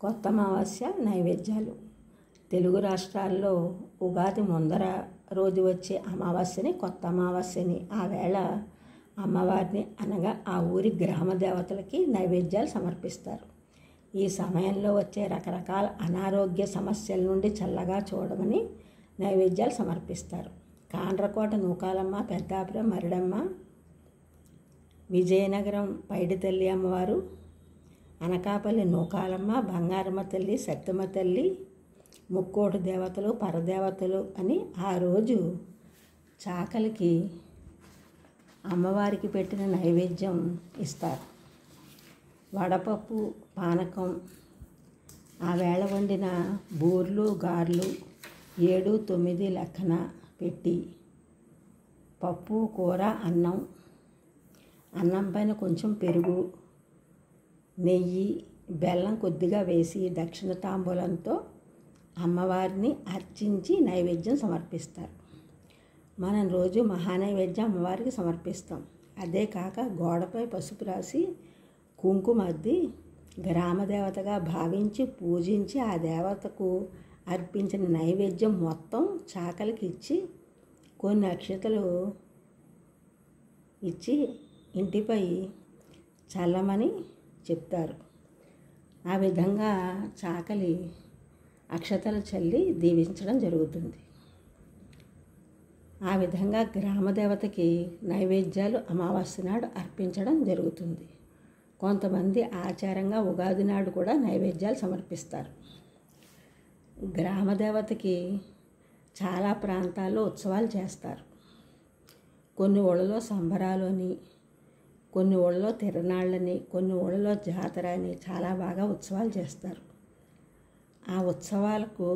కొత్త అమావాస్య నైవేద్యాలు. తెలుగు రాష్ట్రాల్లో ఉగాది ముందర రోజు వచ్చే అమావాస్యని కొత్త అమావాస్యని ఆ వేళ అమ్మవారిని అనగా ఆ ఊరి గ్రామ దేవతలకి నైవేద్యాలు సమర్పిస్తారు. ఈ సమయంలో వచ్చే రకరకాల అనారోగ్య సమస్యల నుండి చల్లగా చూడమని నైవేద్యాలు సమర్పిస్తారు. కాండ్రకోట నూకాలమ్మ, పెద్దాపురం మరిడమ్మ, విజయనగరం పైడితల్లి అమ్మవారు, అనకాపల్లి నూకాలమ్మ, బంగారమ్మ తల్లి, సత్యమ్మ తల్లి, ముక్కోటి దేవతలు, పరదేవతలు అని ఆ రోజు చాకలికి అమ్మవారికి పెట్టిన నైవేద్యం ఇస్తారు. వడపప్పు, పానకం, ఆ వేళ వండిన బూర్లు, గారెలు 7, 9 లెక్కన పెట్టి పప్పు, కూర, అన్నం పైన కొంచెం పెరుగు, నెయ్యి, బెల్లం కొద్దిగా వేసి దక్షిణ తాంబూలంతో అమ్మవారిని అర్చించి నైవేద్యం సమర్పిస్తారు. మనం రోజు మహానైవేద్యం అమ్మవారికి సమర్పిస్తాం. అదే కాక గోడపై పసుపు రాసి కుంకుమ అద్ది గ్రామదేవతగా భావించి పూజించి ఆ దేవతకు అర్పించిన నైవేద్యం మొత్తం చాకలికి ఇచ్చి కొన్ని అక్షతలు ఇచ్చి ఇంటిపై చల్లమని చెప్తారు. ఆ విధంగా చాకలి అక్షతలు చల్లి దీవించడం జరుగుతుంది. ఆ విధంగా గ్రామదేవతకి నైవేద్యాలు అమావాస్య నాడు అర్పించడం జరుగుతుంది. కొంతమంది ఆచారంగా ఉగాది నాడు కూడా నైవేద్యాలు సమర్పిస్తారు. గ్రామదేవతకి చాలా ప్రాంతాల్లో ఉత్సవాలు చేస్తారు. కొన్ని ఊళ్ళలో సంబరాలు అని, కొన్ని ఊళ్ళలో తిరణాళ్ళని, కొన్ని ఊళ్ళలో జాతర అని చాలా బాగా ఉత్సవాలు చేస్తారు. ఆ ఉత్సవాలకు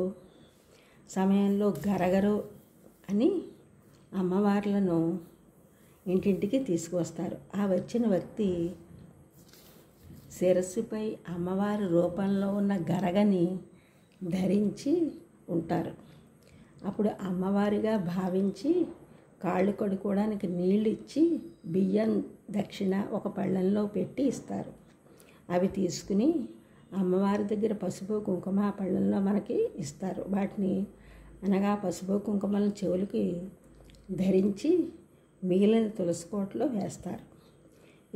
సమయంలో గరగరు అని అమ్మవార్లను ఇంటింటికి తీసుకువస్తారు. ఆ వచ్చిన వ్యక్తి శిరస్సుపై అమ్మవారి రూపంలో ఉన్న గరగని ధరించి ఉంటారు. అప్పుడు అమ్మవారిగా భావించి కాళ్ళు కడుక్కోవడానికి నీళ్ళు ఇచ్చి బియ్యం దక్షిణ ఒక పళ్ళెంలో పెట్టి ఇస్తారు. అవి తీసుకుని అమ్మవారి దగ్గర పసుపు కుంకుమ ఆ పళ్ళెంలో మనకి ఇస్తారు. వాటిని అనగా పసుపు కుంకుమలను చెవులకి ధరించి మిగిలిన తులసి కోటలో వేస్తారు.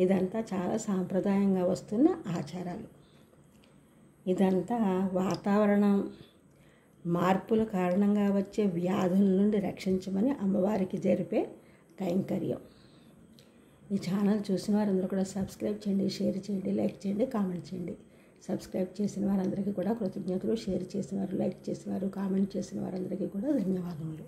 ఇదంతా చాలా సాంప్రదాయంగా వస్తున్న ఆచారాలు. ఇదంతా వాతావరణం మార్పుల కారణంగా వచ్చే వ్యాధుల నుండి రక్షించమని అమ్మవారికి జరిపే కైంకర్యం. ఈ ఛానల్ చూసిన వారందరూ కూడా సబ్స్క్రైబ్ చేయండి, షేర్ చేయండి, లైక్ చేయండి, కామెంట్ చేయండి. సబ్స్క్రైబ్ చేసిన వారందరికీ కూడా కృతజ్ఞతలు, షేర్ చేసిన వారు, లైక్ చేసిన వారు, కామెంట్ చేసిన వారందరికీ కూడా ధన్యవాదములు.